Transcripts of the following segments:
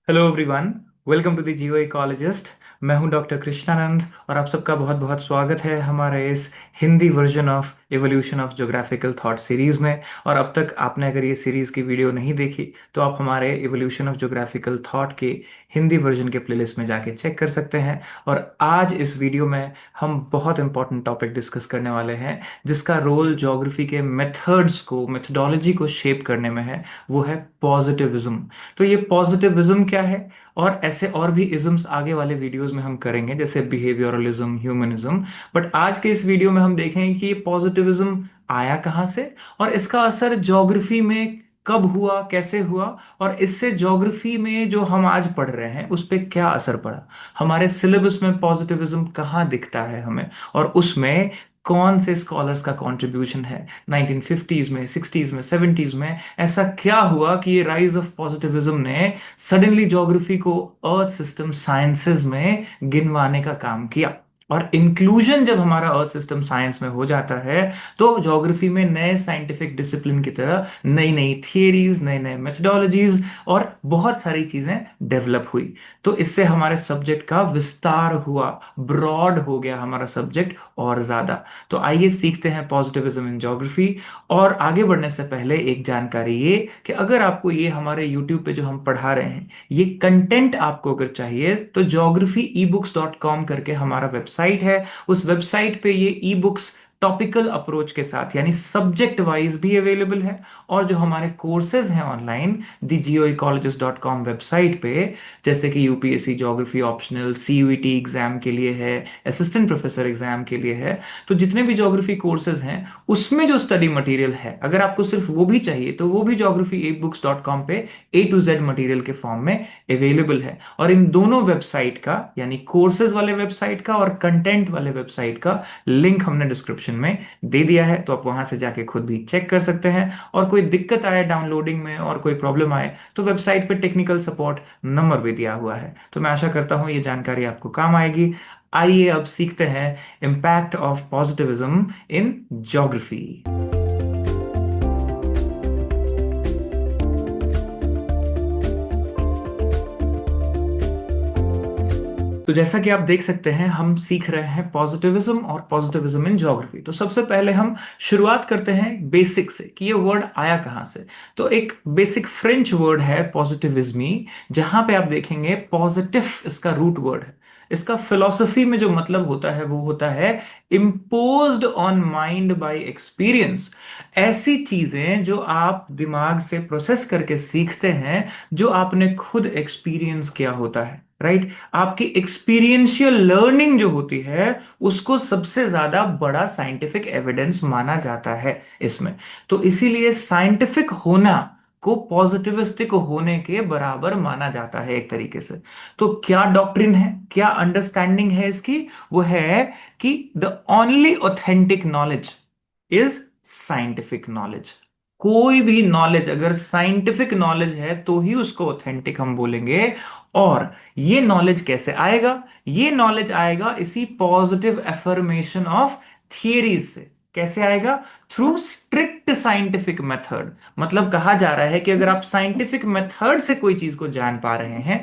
Hello everyone. Welcome to the geo ecologist. मैं हूं doctor Krishnanand और आप सबका बहुत बहुत स्वागत है हमारे इस Hindi version of evolution of geographical thought series में। और अब तक आपने अगर ये सीरीज की वीडियो नहीं देखी तो आप हमारे एवोल्यूशन ऑफ ज्योग्राफिकल थॉट के हिंदी वर्जन के प्लेलिस्ट में जाके चेक कर सकते हैं। और आज इस वीडियो में हम बहुत इंपॉर्टेंट टॉपिक डिस्कस करने वाले हैं जिसका रोल ज्योग्राफी के मेथड्स को मेथडोलॉजी को शेप करने में है। वो है पॉजिटिविज्म। तो ये पॉजिटिविज्म क्या है, और ऐसे और भी इज्म्स आगे वाले वीडियोस में हम करेंगे जैसे बिहेवियरलिज्म, ह्यूमनिज्म। बट आज के इस वीडियो में हम देखेंगे कि ये पॉजिटिविज्म आया कहाँ से और इसका असर ज्योग्राफी में कब हुआ, कैसे हुआ, और इससे ज्योग्राफी में जो हम आज पढ़ रहे हैं उस पे क्या असर पड़ा। हमारे सिलेबस में पॉजिटिविज्म कहाँ दिखता है हमें, और उसमें कौन से स्कॉलर्स का कंट्रीब्यूशन है। 1950s में, 60s में, 70s में ऐसा क्या हुआ कि ये राइज ऑफ पॉजिटिविज्म ने सडनली ज्योग्राफी को अर्थ सिस्टम साइंसेज में गिनवाने का काम किया। और इंक्लूजन जब हमारा अर्थ सिस्टम साइंस में हो जाता है तो ज्योग्राफी में नए साइंटिफिक डिसिप्लिन की तरह नई नई थियरीज, नए नए मेथडोलॉजीज और बहुत सारी चीजें डेवलप हुई। तो इससे हमारे सब्जेक्ट का विस्तार हुआ, ब्रॉड हो गया हमारा सब्जेक्ट और ज्यादा। तो आइए सीखते हैं पॉजिटिविज्म इन ज्योग्राफी। और आगे बढ़ने से पहले एक जानकारी ये कि अगर आपको ये हमारे YouTube पे जो हम पढ़ा रहे हैं ये कंटेंट आपको अगर चाहिए तो geographyebooks.com करके हमारा वेबसाइट है। उस वेबसाइट पे ये ई बुक्स टॉपिकल अप्रोच के साथ यानी सब्जेक्ट वाइज भी अवेलेबल है। और जो हमारे कोर्सेज हैं ऑनलाइन thegeoecologist.com वेबसाइट पे, जैसे कि UPSC geography optional, CUET exam के लिए है, असिस्टेंट प्रोफेसर एग्जाम के लिए है, तो जितने भी ज्योग्राफी कोर्सेज हैं उसमें जो स्टडी मटेरियल है अगर आपको सिर्फ वो भी चाहिए तो वो भी geographyebooks.com पे A to Z मटेरियल के फॉर्म में अवेलेबल है। और इन दोनों वेबसाइट का यानी कोर्सेज वाले वेबसाइट का और कंटेंट वाले वेबसाइट का लिंक हमने डिस्क्रिप्शन में दे दिया है, तो आप वहां से जाके खुद भी चेक कर सकते हैं। और कोई दिक्कत आए डाउनलोडिंग में और कोई प्रॉब्लम आए तो वेबसाइट पे टेक्निकल सपोर्ट नंबर भी दिया हुआ है। तो मैं आशा करता हूं ये जानकारी आपको काम आएगी। आइए अब सीखते हैं impact of positivism in geography. तो जैसा कि आप देख सकते हैं हम सीख रहे हैं पॉजिटिविज्म और पॉजिटिविज्म इन ज्योग्राफी। तो सबसे पहले हम शुरुआत करते हैं बेसिक से कि ये वर्ड आया कहां से। तो एक बेसिक फ्रेंच वर्ड है पॉजिटिविज्मी, जहां पे आप देखेंगे पॉजिटिव इसका रूट वर्ड है। इसका फिलॉसफी में जो मतलब होता है वो होता है imposed on mind bye experience. ऐसी चीजें जो आप दिमाग से प्रोसेस करके सीखते हैं, जो आपने खुद एक्सपीरियंस किया होता है, राइट। आपकी एक्सपीरियंशियल लर्निंग जो होती है उसको सबसे ज्यादा बड़ा साइंटिफिक एविडेंस माना जाता है इसमें। तो इसीलिए साइंटिफिक होना को पॉजिटिविस्टिक होने के बराबर माना जाता है एक तरीके से। तो क्या डॉक्ट्रिन है, क्या अंडरस्टैंडिंग है इसकी, वो है कि the only authentic knowledge is scientific knowledge. कोई भी नॉलेज अगर साइंटिफिक नॉलेज है तो ही उसको ऑथेंटिक हम बोलेंगे। और ये नॉलेज कैसे आएगा, ये नॉलेज आएगा इसी पॉजिटिव एफर्मेशन ऑफ थियरीज से। कैसे आएगा? Through strict scientific method. मतलब कहा जा रहा है कि अगर आप साइंटिफिक मेथड से कोई चीज को जान पा रहे हैं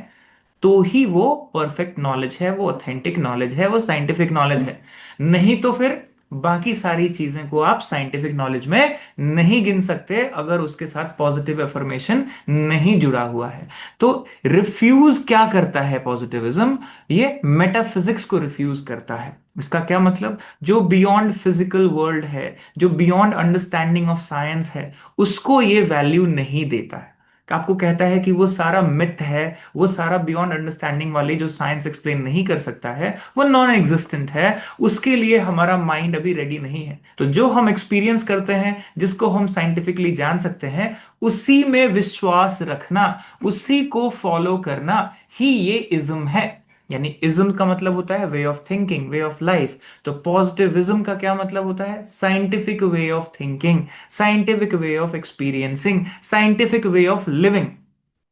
तो ही वो परफेक्ट नॉलेज है, वो ऑथेंटिक नॉलेज है, वो साइंटिफिक नॉलेज है। नहीं तो फिर बाकी सारी चीजें को आप साइंटिफिक नॉलेज में नहीं गिन सकते अगर उसके साथ पॉजिटिव एफर्मेशन नहीं जुड़ा हुआ है। तो रिफ्यूज क्या करता है पॉजिटिविज्म? ये मेटाफिजिक्स को रिफ्यूज करता है। इसका क्या मतलब? जो बियॉन्ड फिजिकल वर्ल्ड है, जो बियॉन्ड अंडरस्टैंडिंग ऑफ साइंस है, उसको ये वैल्यू नहीं देता है। आपको कहता है कि वो सारा मिथ है, वो सारा बियॉन्ड अंडरस्टैंडिंग वाली जो साइंस एक्सप्लेन नहीं कर सकता है वो नॉन एग्जिस्टेंट है, उसके लिए हमारा माइंड अभी रेडी नहीं है। तो जो हम एक्सपीरियंस करते हैं, जिसको हम साइंटिफिकली जान सकते हैं, उसी में विश्वास रखना, उसी को फॉलो करना ही ये इज्म है। यानी इज्म का मतलब होता है way of thinking, way of life. तो पॉजिटिविज्म का क्या मतलब होता है? Scientific way of thinking, scientific way of experiencing, scientific way of living.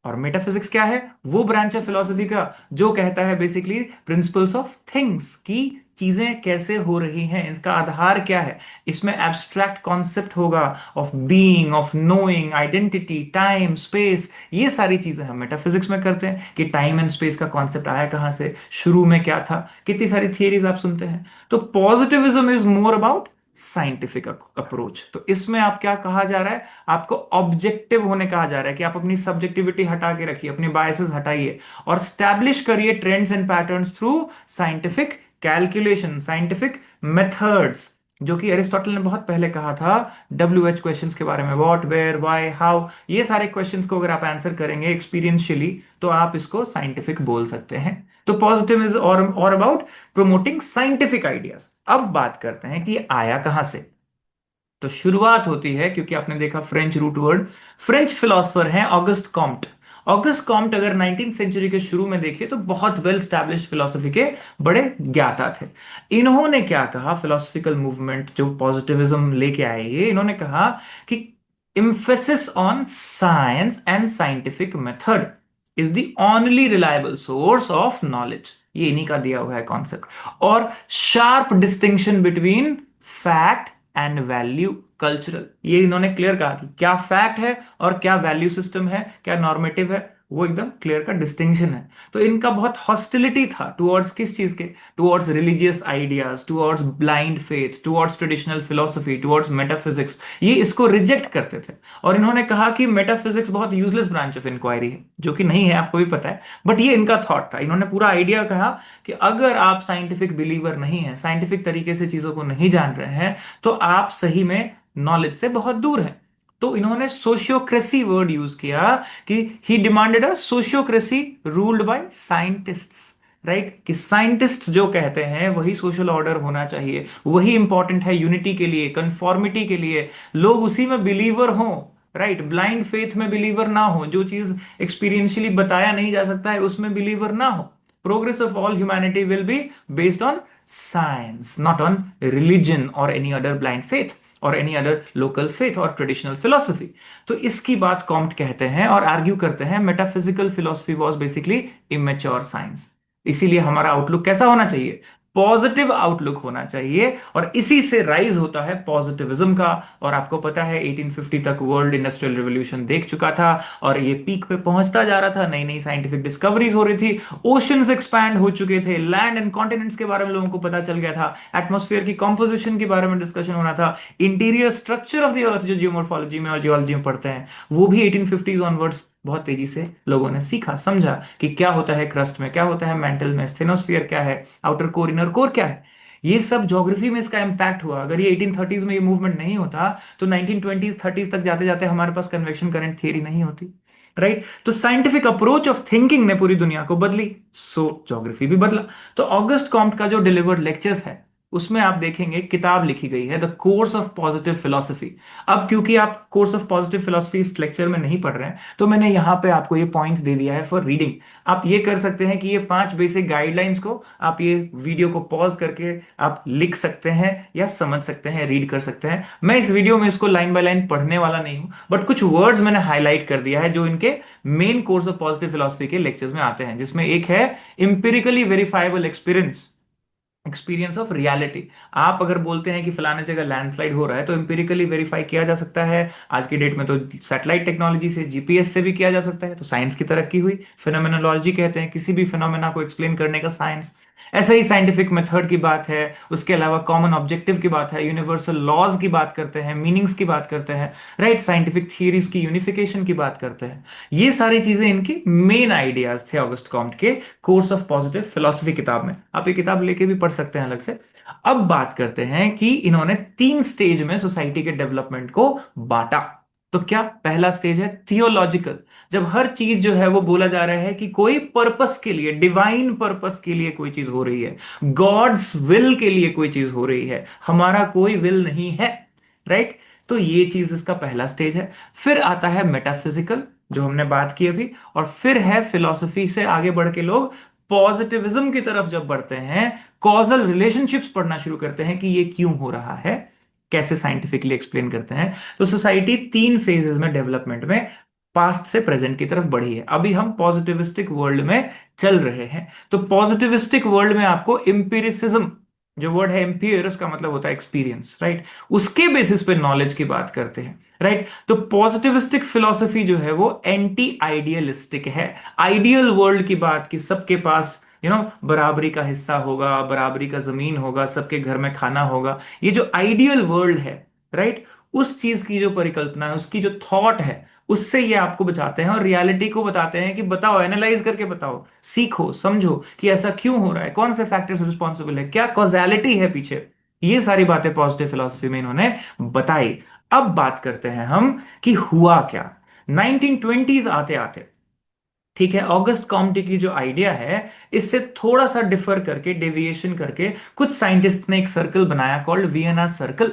और मेटाफिजिक्स क्या है? वो ब्रांच है फिलॉसफी का जो कहता है बेसिकली प्रिंसिपल्स ऑफ थिंग्स की चीजें कैसे हो रही हैं, इसका आधार क्या है। इसमें एब्स्ट्रैक्ट कॉन्सेप्ट होगा of being, of knowing, identity, time, space. ये सारी चीजें हम मेटाफिजिक्स में करते हैं कि टाइम एंड स्पेस का कॉन्सेप्ट आया कहां से, शुरू में क्या था। कितनी सारी थियरीज आप सुनते हैं। तो positivism is more about scientific approach. तो इसमें आप क्या कहा जा रहा है, आपको ऑब्जेक्टिव होने कहा जा रहा है कि आप अपनी सब्जेक्टिविटी हटा के रखिए, अपनी बायसेस हटाइए और स्टैब्लिश करिए trends and patterns through scientific calculation, scientific methods. जो कि अरिस्टोटल ने बहुत पहले कहा था WH क्वेश्चंस के बारे में, व्हाट, वेयर, व्हाई, हाउ। ये सारे क्वेश्चंस को अगर आप आंसर करेंगे एक्सपीरियंशियली तो आप इसको साइंटिफिक बोल सकते हैं। तो पॉजिटिव इज और अबाउट प्रोमोटिंग साइंटिफिक आइडियाज। अब बात करते हैं कि ये आया कहां से। तो शुरुआत होती है, क्योंकि आपने देखा French root word, French philosopher हैं ऑगस्ट कॉम्ट। ऑगस्ट कॉम्ट अगर 19th सेंचुरी के शुरू में देखिए तो बहुत वेल स्टैब्लिश्ड फिलोसफी के बड़े ज्ञाता थे। इन्होंने क्या कहा, फिलोसफिकल मूवमेंट जो पॉजिटिविज्म लेके आए, ये इन्होंने कहा कि emphasis on science and scientific method is the only reliable source of knowledge। ये इन्हीं का दिया हुआ है कॉन्सेप्ट। और sharp distinction between fact and value cultural, ये इन्होंने क्लियर कहा कि क्या फैक्ट है और क्या वैल्यू सिस्टम है, क्या नॉर्मेटिव है, वो एकदम क्लियर का डिस्टिंक्शन है। तो इनका बहुत हॉस्टिलिटी था टुवर्ड्स किस चीज के, towards religious ideas, towards blind faith, towards traditional philosophy, towards metaphysics. ये इसको रिजेक्ट करते थे और इन्होंने कहा कि मेटाफिजिक्स बहुत यूजलेस ब्रांच ऑफ इंक्वायरी है, जो कि नहीं है, आपको भी पता है। बट ये इनका थॉट था। इन्होंने पूरा आइडिया कहा कि अगर आप साइंटिफिक बिलीवर नहीं है, साइंटिफिक तरीके से चीजों को नहीं जान रहे हैं, तो आप सही में नॉलेज से बहुत दूर हैं। तो इन्होंने सोशियोक्रेसी वर्ड यूज किया कि he demanded a sociocracy ruled by scientists. Right, कि साइंटिस्ट जो कहते हैं वही सोशल ऑर्डर होना चाहिए, वही इंपॉर्टेंट है यूनिटी के लिए, कंफॉर्मिटी के लिए, लोग उसी में बिलीवर हों। राइट, ब्लाइंड फेथ में बिलीवर ना हो, जो चीज एक्सपीरियंशियली बताया नहीं जा सकता है उसमें बिलीवर ना हो। Progress of all humanity will be based on science, not on religion और एनी अदर ब्लाइंड फेथ और एनी अदर लोकल फेथ और ट्रेडिशनल फिलोसफी। तो इसकी बात कॉम्ट कहते हैं और आर्ग्यू करते हैं metaphysical philosophy was basically immature science. इसीलिए हमारा आउटलुक कैसा होना चाहिए, पॉजिटिव आउटलुक होना चाहिए। और इसी से राइज होता है पॉजिटिविज्म का। और आपको पता है 1850 तक वर्ल्ड इंडस्ट्रियल रिवॉल्यूशन देख चुका था और ये पीक पे पहुंचता जा रहा था, नई नई साइंटिफिक डिस्कवरीज हो रही थी, ओशंस एक्सपैंड हो चुके थे, लैंड एंड कॉन्टिनेंट्स के बारे में लोगों को पता चल गया था, एटमॉस्फेयर की कॉम्पोजिशन के बारे में डिस्कशन हो रहा था, interior structure of the earth जो जियोमॉर्फोलॉजी में और जियोलॉजी में पढ़ते हैं, वो भी 1850s ऑनवर्ड्स बहुत तेजी से लोगों ने सीखा, समझा कि क्या होता है क्रस्ट में, क्या होता है मेंटल में, स्टेनोस्फियर क्या है, आउटर कोर, इनर कोर क्या है। ये सब ज्योग्राफी में इसका इंपैक्ट हुआ। अगर ये 1830s में ये मूवमेंट नहीं होता तो 1920s 30s तक जाते जाते हमारे पास कन्वेक्शन करंट थियरी नहीं होती। राइट, तो साइंटिफिक अप्रोच ऑफ थिंकिंग ने पूरी दुनिया को बदली, सो ज्योग्राफी भी बदला। तो ऑगस्ट कॉम्ट का जो डिलीवर्ड लेक्चर्स है उसमें आप देखेंगे किताब लिखी गई है the course of positive philosophy. अब क्योंकि आप कोर्स ऑफ पॉजिटिव फिलोसफी इस लेक्चर में नहीं पढ़ रहे हैं तो मैंने यहां पे आपको ये पॉइंट्स दे दिया है फॉर रीडिंग। आप ये कर सकते हैं कि ये 5 बेसिक गाइडलाइंस को आप ये वीडियो को पॉज करके आप लिख सकते हैं या समझ सकते हैं, रीड कर सकते हैं। मैं इस वीडियो में इसको लाइन बाय लाइन पढ़ने वाला नहीं हूं, बट कुछ वर्ड्स मैंने हाईलाइट कर दिया है जो इनके main course of positive philosophy के लेक्चर्स में आते हैं, जिसमें एक है empirically verifiable experience, experience of reality. आप अगर बोलते हैं कि फलाने जगह लैंडस्लाइड हो रहा है तो इंपिरिकली वेरीफाई किया जा सकता है। आज की डेट में तो सैटेलाइट टेक्नोलॉजी से, जीपीएस से भी किया जा सकता है। तो साइंस की तरक्की हुई, फिनोमेनोलॉजी कहते हैं किसी भी फिनोमेना को एक्सप्लेन करने का साइंस। ऐसे ही साइंटिफिक मेथड की बात है, उसके अलावा कॉमन ऑब्जेक्टिव की बात है, यूनिवर्सल लॉज की बात करते हैं, मीनिंग्स की बात करते हैं, राइट, साइंटिफिक थियरीज की यूनिफिकेशन की बात करते हैं। ये सारी चीजें इनकी मेन आइडियाज थे ऑगस्ट कॉम्ट के कोर्स ऑफ पॉजिटिव फिलोसफी किताब में। आप ये किताब लेके भी पढ़ सकते हैं अलग से। अब बात करते हैं कि इन्होंने 3 स्टेज में सोसाइटी के डेवलपमेंट को बांटा। तो क्या पहला स्टेज है थियोलॉजिकल, जब हर चीज जो है वो बोला जा रहा है कि कोई पर्पस के लिए, डिवाइन पर्पस के लिए कोई चीज हो रही है, गॉड्स विल के लिए कोई चीज हो रही है, हमारा कोई विल नहीं है। राइट, तो ये चीज इसका पहला स्टेज है। फिर आता है मेटाफिजिकल जो हमने बात की अभी, और फिर है फिलॉसफी से आगे बढ़ के लोग पॉजिटिविज्म की तरफ जब बढ़ते हैं, कॉजल रिलेशनशिप्स पढ़ना शुरू करते हैं कि ये क्यों हो रहा है, कैसे साइंटिफिकली एक्सप्लेन करते हैं। तो सोसाइटी 3 फेजेस में डेवलपमेंट में पास्ट से प्रेजेंट की तरफ बढ़ी है। अभी हम पॉजिटिविस्टिक वर्ल्ड में चल रहे हैं। तो पॉजिटिविस्टिक वर्ल्ड में आपको इंपिरिसिज्म जो वर्ड है एम्पियर उसका मतलब होता है एक्सपीरियंस, राइट। उसके बेसिस पे नॉलेज की बात करते हैं, राइट। तो पॉजिटिविस्टिक फिलॉसफी जो है वो एंटी आइडियलिस्टिक है। आइडियल वर्ल्ड की बात कि सबके पास बराबरी का हिस्सा होगा, बराबरी का जमीन होगा, सबके घर में खाना होगा, ये जो आइडियल वर्ल्ड है, राइट, उस चीज की जो परिकल्पना है, उसकी जो थॉट है, उससे ये आपको बचाते हैं और रियलिटी को बताते हैं कि बताओ, एनालाइज करके बताओ, सीखो, समझो कि ऐसा क्यों हो रहा है, कौन से फैक्टर्स रिस्पॉन्सिबल है, क्या कॉजेलिटी है पीछे। ये सारी बातें पॉजिटिव फिलॉसफी में इन्होंने बताई। अब बात करते हैं हम कि हुआ क्या 1920s आते आते। ठीक है, ऑगस्ट कॉम्टे की जो आइडिया है, इससे थोड़ा सा डिफर करके, डेविएशन करके, कुछ साइंटिस्ट ने एक सर्कल बनाया कॉल्ड वियना सर्कल।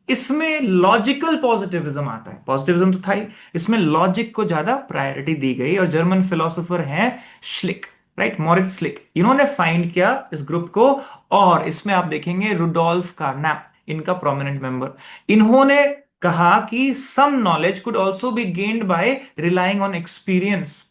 इसमें लॉजिकल पॉजिटिविज्म आता है, पॉजिटिविज्म तो था ही, इसमें लॉजिक को ज्यादा प्रायोरिटी दी गई। और जर्मन फिलोसोफर हैं श्लिक, राइट, मॉरिट्ज श्लिक, इन्होंने फाइंड किया इस ग्रुप को। और इसमें आप देखेंगे रुडोल्फ कार्नैप इनका प्रोमिनेंट मेंबर। इन्होंने कहा कि some knowledge could also be gained by relying on experience,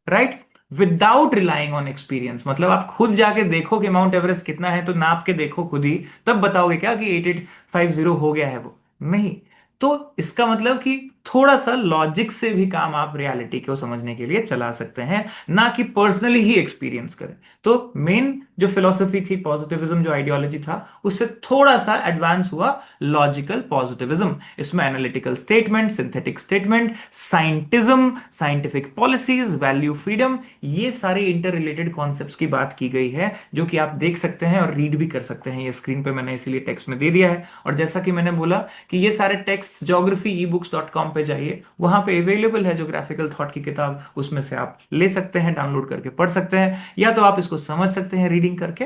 right, without relying on experience. मतलब आप खुद जाके देखो कि माउंट एवरेस्ट कितना है, तो नाप के देखो खुद ही, तब बताओगे क्या कि 8850 हो गया है वो, नहीं। तो इसका मतलब कि थोड़ा सा लॉजिक से भी काम आप रियलिटी को समझने के लिए चला सकते हैं, ना कि पर्सनली ही एक्सपीरियंस करें। तो मेन जो फिलॉसफी थी, पॉजिटिविज्म जो आइडियोलॉजी था, उससे थोड़ा सा एडवांस हुआ लॉजिकल पॉजिटिविज्म। इसमें analytical statement, synthetic statement, scientism, scientific policies, value freedom, ये सारे इंटर रिलेटेड कॉन्सेप्ट्स की बात की गई है, जो कि आप देख सकते हैं और रीड भी कर सकते हैं। ये स्क्रीन पे मैंने इसीलिए टेक्स्ट में दे दिया है। और जैसा कि मैंने बोला कि ये सारे टेक्स्ट ज्योग्राफी ebooks.com पे जाइए, वहां पे अवेलेबल है ज्योग्राफिकल थॉट की किताब, उसमें से आप ले सकते हैं, डाउनलोड करके पढ़ सकते हैं, या तो आप इसको समझ सकते हैं रीडिंग करके।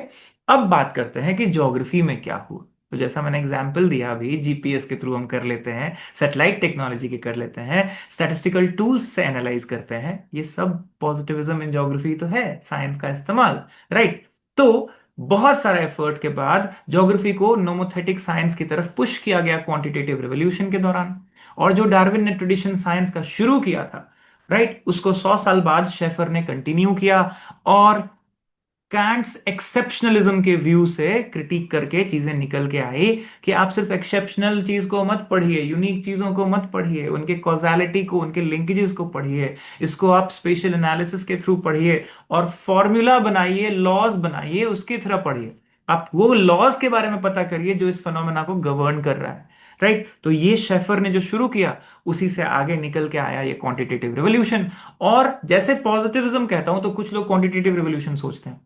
अब बात करते हैं कि ज्योग्राफी में क्या हुआ। तो जैसा मैंने एग्जाम्पल दिया, अभी जीपीएस के थ्रू हम कर लेते हैं, सैटेलाइट टेक्नोलॉजी के कर लेते हैं, स्टैटिस्टिकल टूल्स से एनालाइज करते हैं, ये सब पॉजिटिविज्म इन ज्योग्राफी तो है, साइंस का इस्तेमाल, राइट। तो बहुत सारा एफर्ट के बाद ज्योग्राफी को नोमोथेटिक साइंस की तरफ पुश किया गया क्वांटिटेटिव रिवॉल्यूशन के दौरान। और जो डार्विन ने ट्रेडिशन साइंस का शुरू किया था, राइट, उसको 100 साल बाद शेफर ने कंटिन्यू किया। और कैंट्स एक्सेप्शनलिज्म के व्यू से क्रिटिक करके चीजें निकल के आई कि आप सिर्फ एक्सेप्शनल चीज को मत पढ़िए, यूनिक चीजों को मत पढ़िए, उनके कॉजालिटी को, उनके लिंकेजेस को पढ़िए, इसको आप स्पेशल एनालिसिस के थ्रू पढ़िए, और फॉर्मूला बनाइए, लॉज बनाइए, उसकी तरह पढ़िए। आप वो लॉज के बारे में पता करिए जो इस फिनोमेना को गवर्न कर रहा है, राइट। तो ये शेफर ने जो शुरू किया, उसी से आगे निकल के आया ये क्वांटिटेटिव रिवॉल्यूशन। और जैसे पॉजिटिविज्म कहता हूं तो कुछ लोग क्वांटिटेटिव रिवॉल्यूशन सोचते हैं,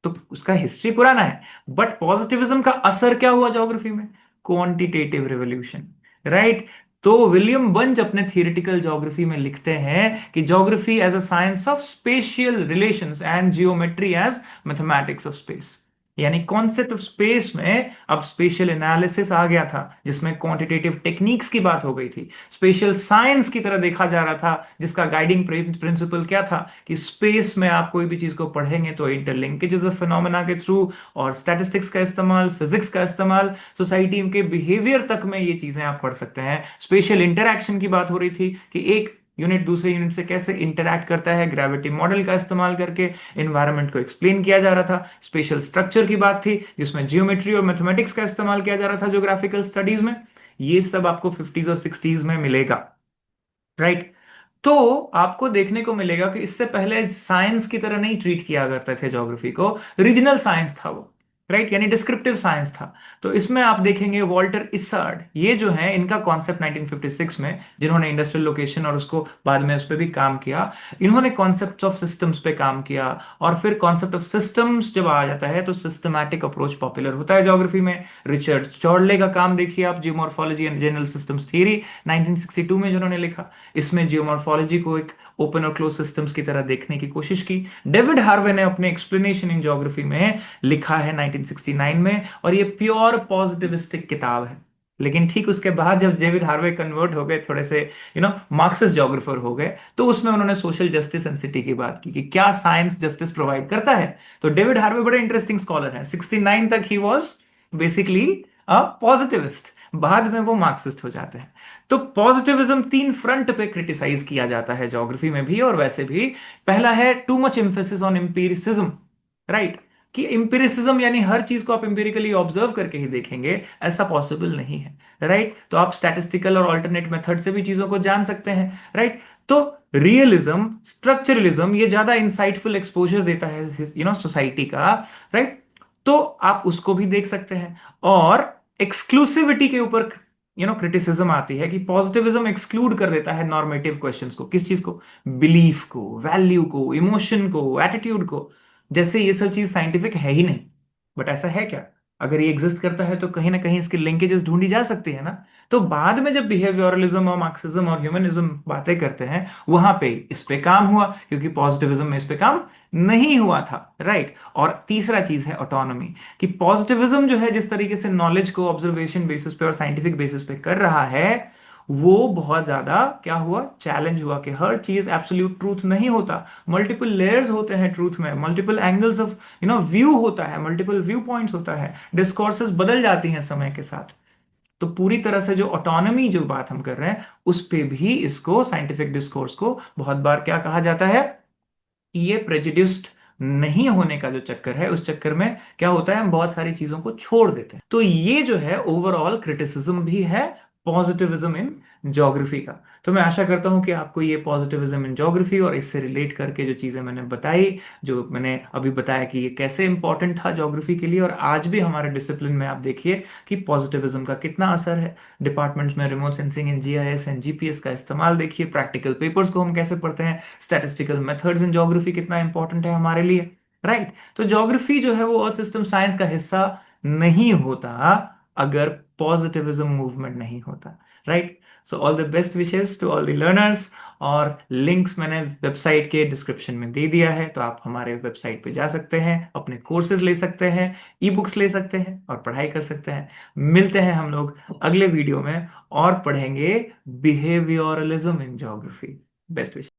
तो उसका हिस्ट्री पुराना है। बट पॉजिटिविज्म का असर क्या हुआ ज्योग्राफी में? Quantitative revolution, right. तो विलियम बंज अपने थियोरेटिकल ज्योग्राफी में लिखते हैं कि geography as a science of spatial relations and geometry as mathematics of space. यानी कॉन्सेप्ट ऑफ स्पेस में अब स्पेशल एनालिसिस आ गया था, जिसमें क्वांटिटेटिव टेक्निक्स की बात हो गई थी, स्पेशल साइंस की तरह देखा जा रहा था, जिसका गाइडिंग प्रिंसिपल क्या था कि स्पेस में आप कोई भी चीज को पढ़ेंगे तो इंटरलिंकेजेस ऑफ फिनोमेना के थ्रू, और स्टैटिस्टिक्स का इस्तेमाल, फिजिक्स का इस्तेमाल, सोसाइटी के बिहेवियर तक में ये चीजें आप पढ़ सकते हैं। स्पेशल इंटरैक्शन की बात हो रही थी कि एक यूनिट दूसरे यूनिट से कैसे इंटरैक्ट करता है, ग्रेविटी मॉडल का इस्तेमाल करके एनवायरनमेंट को एक्सप्लेन किया जा रहा था। स्पेशल स्ट्रक्चर की बात थी, जिसमें जियोमेट्री और मैथमेटिक्स का इस्तेमाल किया जा रहा था ज्योग्राफिकल स्टडीज में। ये सब आपको 50s और 60s में मिलेगा, राइट। तो आपको देखने को मिलेगा कि इससे पहले साइंस की तरह नहीं ट्रीट किया करते थे ज्योग्राफी को, रीजनल साइंस था वो, राइट, यानी डिस्क्रिप्टिव साइंस था। तो इसमें आप देखेंगे वॉल्टर इसार्ड, ये जो है इनका कॉन्सेप्ट 1956 में, जिन्होंने इंडस्ट्रियल लोकेशन और उसको बाद में उस पर भी काम किया, इन्होंने कॉन्सेप्ट ऑफ सिस्टम्स पे काम किया। और फिर कॉन्सेप्ट ऑफ सिस्टम्स जब आ जाता है तो सिस्टमैटिक अप्रोच पॉपुलर होता है ज्योग्राफी में। रिचर्ड चॉर्ले का काम देखिए आप, geomorphology and general systems theory, 1962 में जिन्होंने लिखा। इसमें जियोमॉर्फोलॉजी को एक ओपन और क्लोज सिस्टम्स की तरह देखने की कोशिश की। डेविड हार्वे ने अपने एक्सप्लेनेशन इन ज्योग्राफी में लिखा है 1969 में, और ये प्योर पॉजिटिविस्टिक किताब है। लेकिन ठीक उसके बाद जब डेविड हार्वे कन्वर्ट हो गए, थोड़े से मार्क्सिस्ट ज्योग्राफर हो गए, तो उसमें उन्होंने सोशल जस्टिस एंड सिटी की बात की कि क्या साइंस जस्टिस प्रोवाइड करता है। तो डेविड हार्वे बड़े इंटरेस्टिंग स्कॉलर हैं, 69 तक he was basically a positivist, बाद में वो मार्क्सिस्ट हो जाते हैं। तो पॉजिटिविज्म तीन फ्रंट पे क्रिटिसाइज किया जाता है ज्योग्राफी में भी और वैसे भी। पहला है too much emphasis on empiricism, right. कि इंपेरिसिज्म यानी हर चीज को आप इंपेरिकली ऑब्जर्व करके ही देखेंगे, ऐसा पॉसिबल नहीं है। राइट, तो आप स्टैटिस्टिकल और अल्टरनेट मेथड से भी चीजों को जान सकते हैं। राइट, तो रियलिज्म, स्ट्रक्चरलिज्म ये ज्यादा इंसाइटफुल एक्सपोजर देता है सोसाइटी का। राइट, तो आप उसको भी देख सकते हैं। और एक्सक्लूसिविटी के ऊपर क्रिटिसिज्म आती है कि पॉजिटिविज्म एक्सक्लूड कर देता है नॉर्मेटिव क्वेश्चंस को। किस चीज को? बिलीफ को, वैल्यू को, इमोशन को, एटीट्यूड को। जैसे ये सब चीज साइंटिफिक है ही नहीं। बट ऐसा है क्या? अगर ये एग्जिस्ट करता है तो कहीं ना कहीं इसकी लिंकेजेस ढूंढी जा सकती है ना। तो बाद में जब बिहेवियरलिज्म और मार्क्सिज्म और ह्यूमनिज्म बातें करते हैं, वहां पे इस पे काम हुआ, क्योंकि पॉजिटिविज्म में इस पे काम नहीं हुआ था। राइट, और तीसरा चीज है ऑटोनॉमी, कि पॉजिटिविज्म जो है जिस तरीके से नॉलेज को ऑब्जर्वेशन बेसिस पे और साइंटिफिक बेसिस पे कर रहा है, वो बहुत ज्यादा क्या हुआ, चैलेंज हुआ कि हर चीज एब्सोल्यूट ट्रूथ नहीं होता। मल्टीपल लेयर्स होते हैं ट्रूथ में, मल्टीपल एंगल्स ऑफ व्यू होता है, मल्टीपल व्यू पॉइंट्स होता है, डिस्कोर्सेस बदल जाती हैं समय के साथ। तो पूरी तरह से जो ऑटोनॉमी जो बात हम कर रहे हैं, उस पे भी इसको साइंटिफिक डिस्कोर्स को बहुत बार क्या कहा जाता है कि ये प्रेजुडिस्ड नहीं होने का जो चक्कर है, उस चक्कर में क्या होता है, हम बहुत सारी चीजों को छोड़ देते हैं। तो ये जो है ओवरऑल क्रिटिसिज्म भी है पॉजिटिविज्म इन ज्योग्राफी का। तो मैं आशा करता हूं कि आपको ये पॉजिटिविज्म इन ज्योग्राफी और इससे रिलेट करके जो चीजें मैंने बताई, जो मैंने अभी बताया कि ये कैसे इंपॉर्टेंट था ज्योग्राफी के लिए, और आज भी हमारे डिसिप्लिन में आप देखिए कि पॉजिटिविज्म का कितना असर है। डिपार्टमेंट्स में remote sensing and GIS and GPS का इस्तेमाल देखिए, प्रैक्टिकल पेपर्स को हम कैसे पढ़ते हैं, स्टैटिस्टिकल मेथड्स इन ज्योग्राफी कितना इंपॉर्टेंट है हमारे लिए। राइट, तो ज्योग्राफी जो है वो अर्थ सिस्टम साइंस का हिस्सा नहीं होता अगर पॉजिटिविज्म मूवमेंट नहीं होता। Right, so all the best wishes to all the learners. और लिंक्स मैंने वेबसाइट के डिस्क्रिप्शन में दे दिया है, तो आप हमारे वेबसाइट पे जा सकते हैं, अपने कोर्सेज ले सकते हैं, ई बुक्स ले सकते हैं और पढ़ाई कर सकते हैं। मिलते हैं हम लोग अगले वीडियो में और पढ़ेंगे behaviourism in geography. Best wishes.